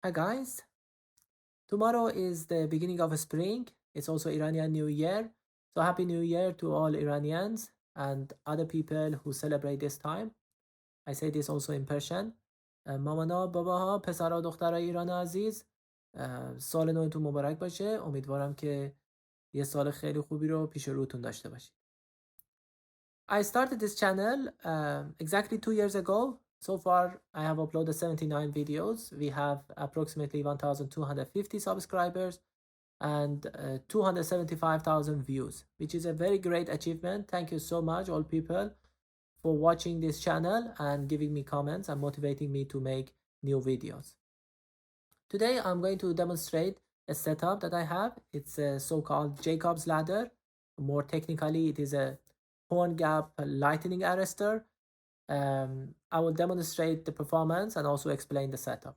Hi guys, tomorrow is the beginning of spring. It's also Iranian New Year. So happy New Year to all Iranians and other people who celebrate this time. I say this also in Persian. مامانا باباها پسرها دخترای ایران عزیز سال نوتون مبارک باشه. امیدوارم که یه سال خیلی خوبی رو پیش روتون داشته باشید. I started this channel exactly 2 years ago. So far, I have uploaded 79 videos. We have approximately 1,250 subscribers and 275,000 views, which is a very great achievement. Thank you so much, all people, for watching this channel and giving me comments and motivating me to make new videos. Today, I'm going to demonstrate a setup that I have. It's a so-called Jacob's ladder. More technically, it is a horn gap lightning arrestor. I will demonstrate the performance and also explain the setup.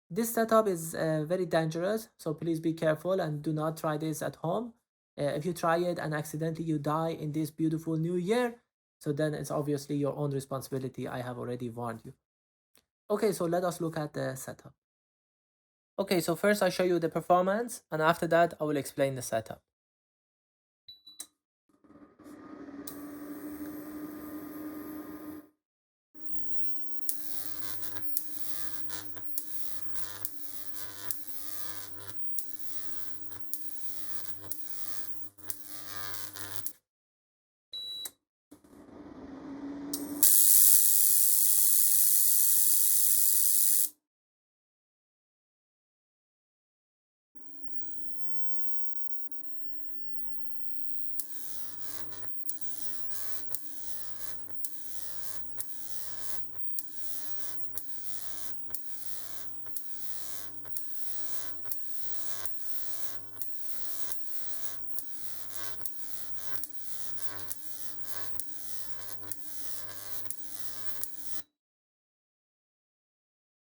This setup is very dangerous, so please be careful and do not try this at home. If you try it and accidentally you die in this beautiful new year, so then it's obviously your own responsibility. I have already warned you. Okay, so let us look at the setup. Okay, so first I show you the performance, and after that I will explain the setup.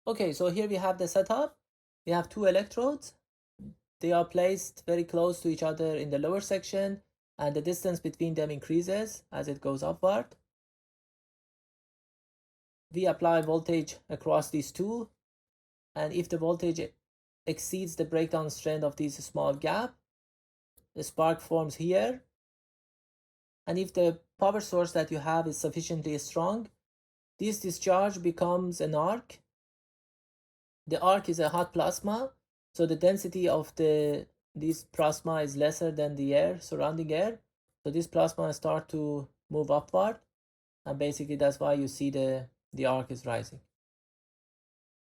Okay, so here we have the setup. We have two electrodes. They are placed very close to each other in the lower section, and the distance between them increases as it goes upward. We apply voltage across these two, and if the voltage exceeds the breakdown strength of this small gap, the spark forms here. And if the power source that you have is sufficiently strong, this discharge becomes an arc. The arc is a hot plasma, so the density of this plasma is lesser than the air, surrounding air. So this plasma start to move upward, and basically that's why you see the arc is rising.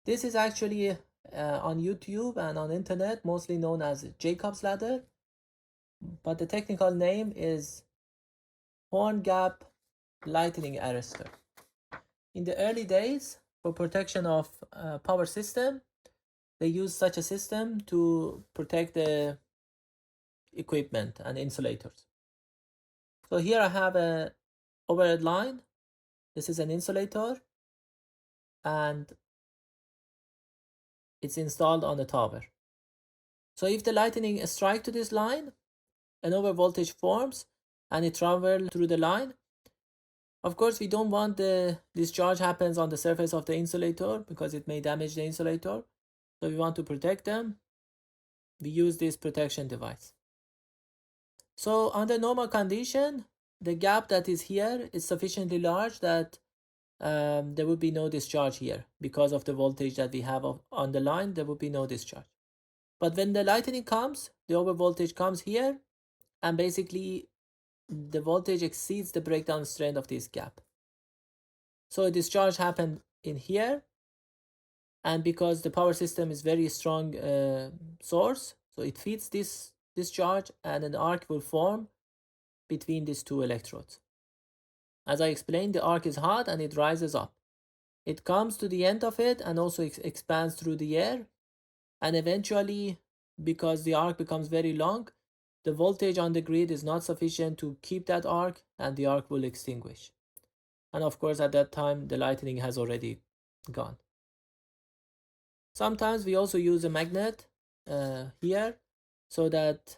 This is actually on YouTube and on internet, mostly known as Jacob's ladder, but the technical name is horn gap lightning arrestor. In the early days, for protection of power system, they use such a system to protect the equipment and insulators. So here I have a overhead line. This is an insulator, and it's installed on the tower. So if the lightning strike to this line, an overvoltage forms and it travels through the line. Of course, we don't want the discharge happens on the surface of the insulator because it may damage the insulator. So we want to protect them. We use this protection device. So under normal condition, the gap that is here is sufficiently large that there would be no discharge here because of the voltage that we have on the line. There would be no discharge. But when the lightning comes, the overvoltage comes here, and basically the voltage exceeds the breakdown strength of this gap. So a discharge happened in here, and because the power system is very strong source, so it feeds this discharge, and an arc will form between these two electrodes. As I explained, the arc is hot and it rises up. It comes to the end of it and also expands through the air, and eventually, because the arc becomes very long, the voltage on the grid is not sufficient to keep that arc, and the arc will extinguish. And of course, at that time, the lightning has already gone. Sometimes we also use a magnet here, so that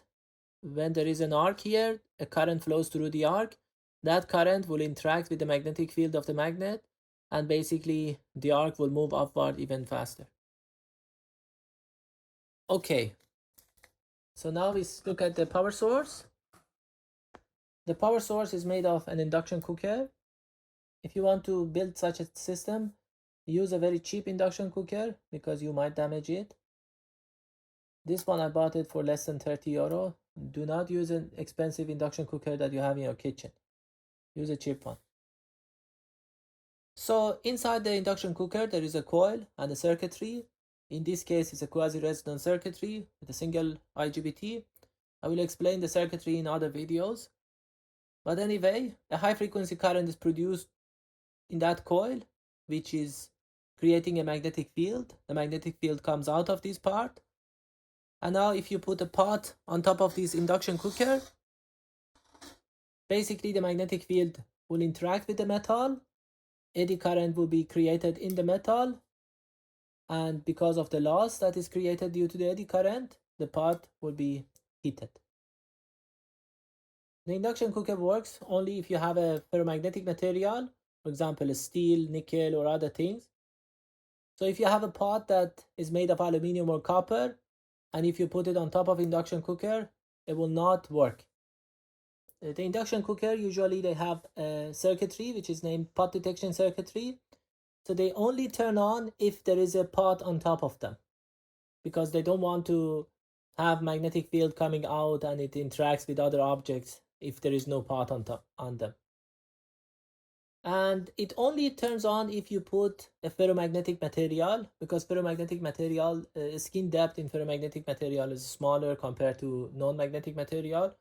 when there is an arc here, a current flows through the arc. That current will interact with the magnetic field of the magnet, and basically the arc will move upward even faster. Okay, so now we look at the power source. The power source is made of an induction cooker. If you want to build such a system, use a very cheap induction cooker because you might damage it. This one I bought it for less than 30 euro. Do not use an expensive induction cooker that you have in your kitchen. Use a cheap one. So inside the induction cooker, there is a coil and a circuitry. In this case, it's a quasi-resonant circuitry with a single IGBT. I will explain the circuitry in other videos. But anyway, a high frequency current is produced in that coil, which is creating a magnetic field. The magnetic field comes out of this part. And now if you put a pot on top of this induction cooker, basically the magnetic field will interact with the metal. Eddy current will be created in the metal. And because of the loss that is created due to the eddy current, the pot will be heated. The induction cooker works only if you have a ferromagnetic material, for example, steel, nickel, or other things. So if you have a pot that is made of aluminum or copper, and if you put it on top of induction cooker, it will not work. The induction cooker, usually they have a circuitry which is named pot detection circuitry. So they only turn on if there is a pot on top of them, because they don't want to have magnetic field coming out and it interacts with other objects if there is no pot on them. And it only turns on if you put a ferromagnetic material, because ferromagnetic material, skin depth in ferromagnetic material is smaller compared to non-magnetic material.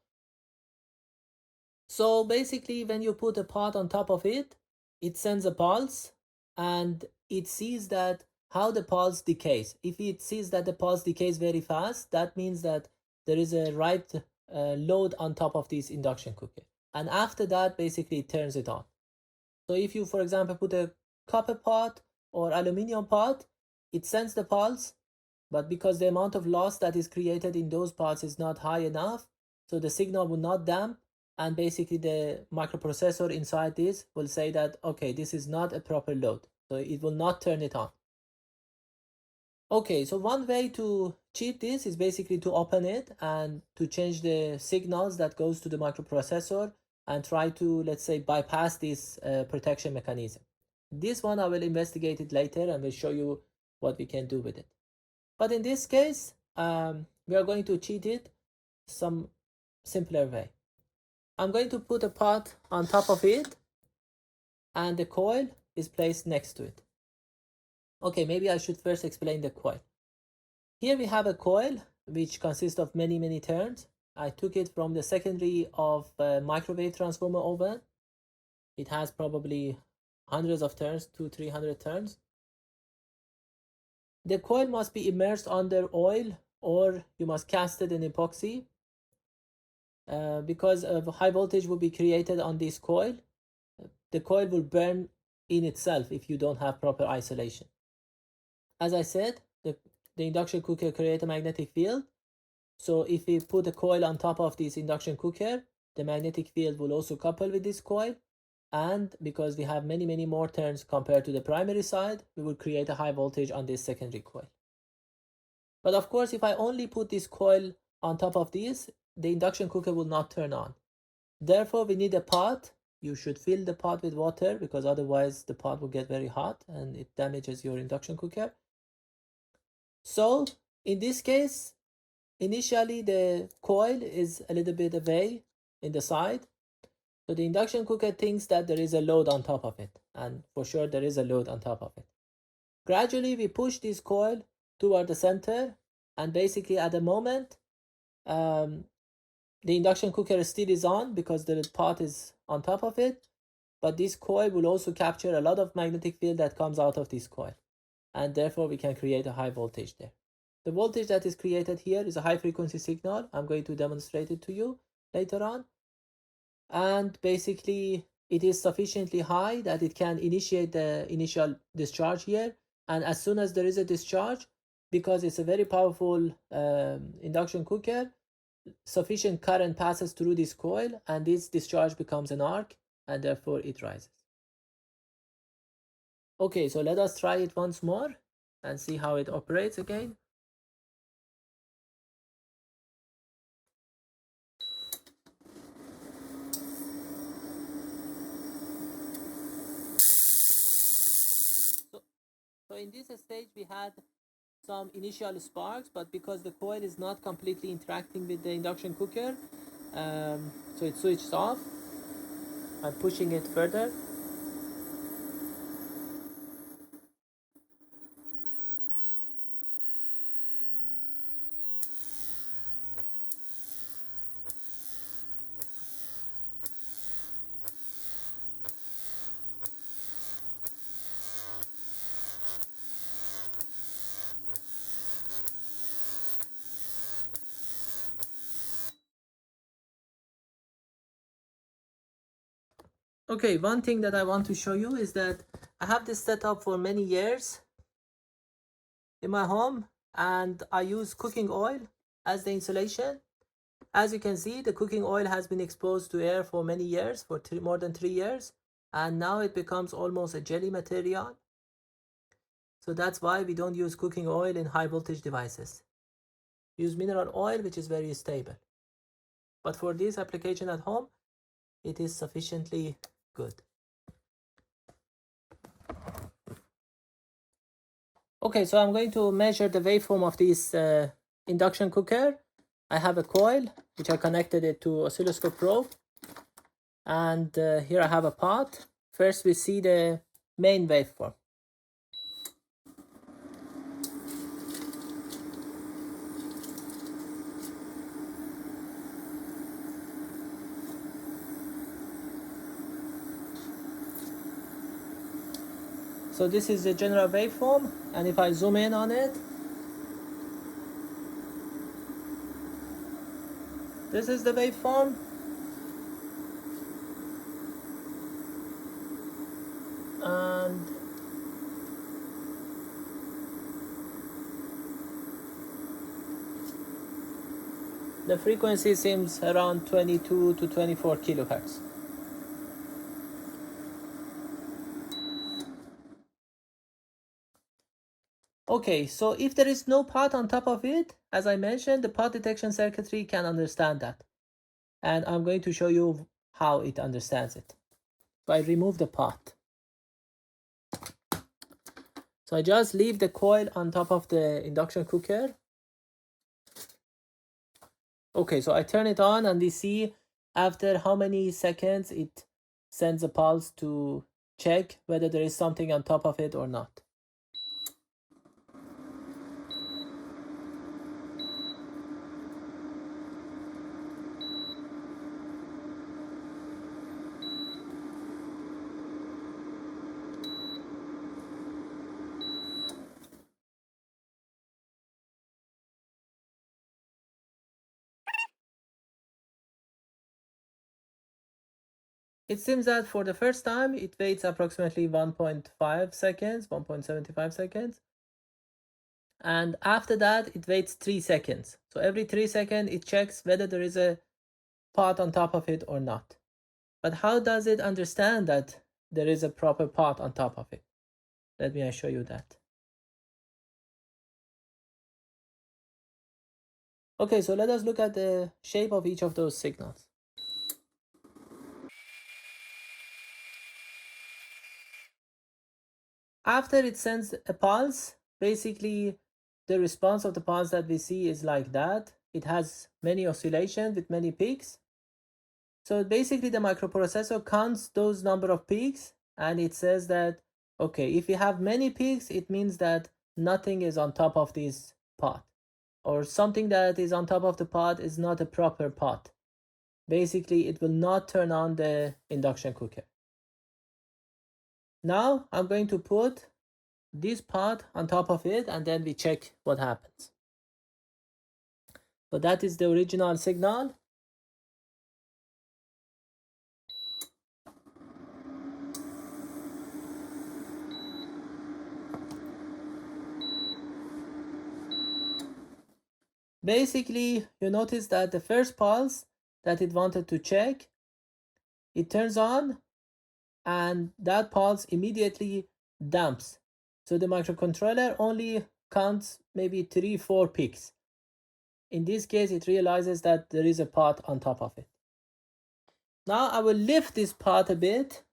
So basically when you put a pot on top of it, it sends a pulse and it sees that how the pulse decays. If it sees that the pulse decays very fast, that means that there is a right load on top of this induction cooker. And after that, basically it turns it on. So if you, for example, put a copper pot or aluminum pot, it sends the pulse, but because the amount of loss that is created in those pots is not high enough, so the signal will not damp, and basically the microprocessor inside this will say that, okay, this is not a proper load, so it will not turn it on. Okay, so one way to cheat this is basically to open it and to change the signals that goes to the microprocessor and try to, let's say, bypass this protection mechanism. This one I will investigate it later and will show you what we can do with it. But in this case, we are going to cheat it some simpler way. I'm going to put a pot on top of it and the coil is placed next to it. Okay, maybe I should first explain the coil. Here we have a coil which consists of many turns. I took it from the secondary of a microwave transformer oven. It has probably hundreds of turns, 200-300 turns. The coil must be immersed under oil or you must cast it in epoxy because high voltage will be created on this coil. The coil will burn in itself if you don't have proper isolation. As I said, the induction cooker creates a magnetic field. So if we put a coil on top of this induction cooker, the magnetic field will also couple with this coil. And because we have many more turns compared to the primary side, we will create a high voltage on this secondary coil. But of course, if I only put this coil on top of this, the induction cooker will not turn on. Therefore, we need a pot. You should fill the pot with water because otherwise the pot will get very hot and it damages your induction cooker. So in this case, initially the coil is a little bit away in the side. So the induction cooker thinks that there is a load on top of it. And for sure there is a load on top of it. Gradually we push this coil toward the center. And basically at the moment, the induction cooker still is on because the pot is on top of it. But this coil will also capture a lot of magnetic field that comes out of this coil. And therefore we can create a high voltage there. The voltage that is created here is a high frequency signal. I'm going to demonstrate it to you later on. And basically it is sufficiently high that it can initiate the initial discharge here. And as soon as there is a discharge, because it's a very powerful induction cooker, sufficient current passes through this coil and this discharge becomes an arc and therefore it rises. Okay, so let us try it once more and see how it operates again. in this stage we had some initial sparks, but because the coil is not completely interacting with the induction cooker, so it switched off. I'm pushing it further. Okay, one thing that I want to show you is that I have this setup for many years in my home, and I use cooking oil as the insulation. As you can see, the cooking oil has been exposed to air for many years, for more than 3 years, and now it becomes almost a jelly material. So that's why we don't use cooking oil in high voltage devices. Use mineral oil, which is very stable. But for this application at home, it is sufficiently good. Okay, so I'm going to measure the waveform of this induction cooker. I have a coil, which I connected it to oscilloscope probe. And here I have a pot. First, we see the main waveform. So this is the general waveform, and if I zoom in on it, this is the waveform. And the frequency seems around 22 to 24 kilohertz. Okay, so if there is no pot on top of it, as I mentioned, the pot detection circuitry can understand that. And I'm going to show you how it understands it. So I remove the pot. So I just leave the coil on top of the induction cooker. Okay, so I turn it on and we see after how many seconds it sends a pulse to check whether there is something on top of it or not. It seems that for the first time, it waits approximately 1.5 seconds, 1.75 seconds. And after that, it waits 3 seconds. So every 3 seconds, it checks whether there is a pot on top of it or not. But how does it understand that there is a proper pot on top of it? Let me show you that. Okay, so let us look at the shape of each of those signals. After it sends a pulse, basically the response of the pulse that we see is like that. It has many oscillations with many peaks. So basically the microprocessor counts those number of peaks, and it says that, okay, if we have many peaks, it means that nothing is on top of this pot, or something that is on top of the pot is not a proper pot. Basically, it will not turn on the induction cooker. Now I'm going to put this pot on top of it, and then we check what happens. So that is the original signal. Basically, you notice that the first pulse that it wanted to check, it turns on, and that pulse immediately dumps. So the microcontroller only counts maybe 3-4 peaks. In this case, it realizes that there is a pot on top of it. Now I will lift this pot a bit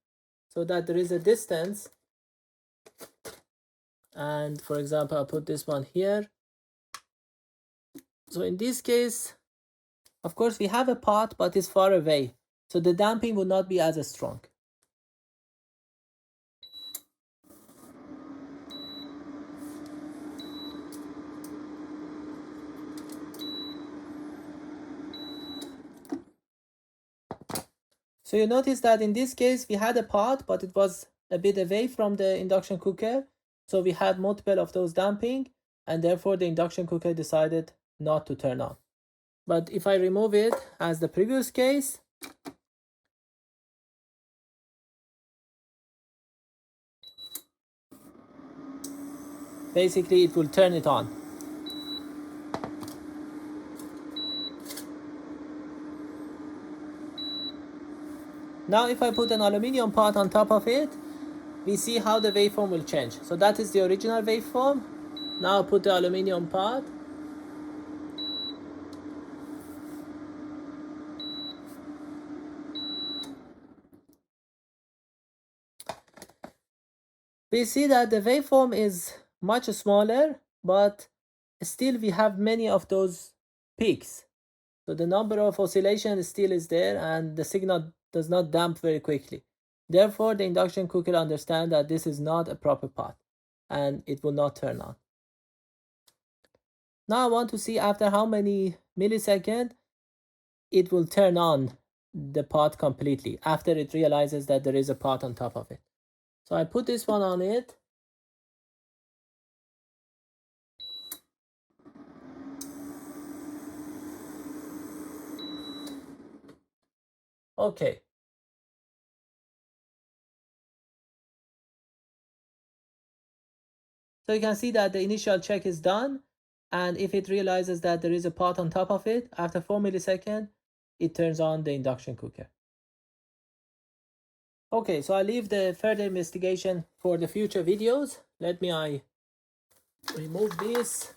so that there is a distance. And for example, I'll put this one here. So in this case, of course, we have a pot, but it's far away. So the damping would not be as strong. So you notice that in this case, we had a pot, but it was a bit away from the induction cooker. So we had multiple of those damping, and therefore the induction cooker decided not to turn on. But if I remove it as the previous case, basically it will turn it on. Now if I put an aluminum pot on top of it, we see how the waveform will change. So that is the original waveform. Now I'll put the aluminum pot. We see that the waveform is much smaller, but still we have many of those peaks. So the number of oscillations still is there, and the signal does not damp very quickly. Therefore, the induction cooker understands that this is not a proper pot, and it will not turn on. Now I want to see after how many milliseconds it will turn on the pot completely after it realizes that there is a pot on top of it. So I put this one on it. Okay. So you can see that the initial check is done, and if it realizes that there is a pot on top of it, after 4 milliseconds, it turns on the induction cooker. Okay, so I leave the further investigation for the future videos. Let me remove this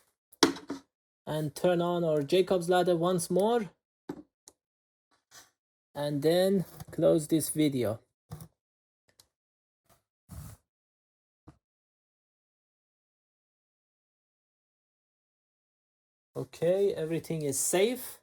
and turn on our Jacob's ladder once more, and then close this video. Okay, everything is safe.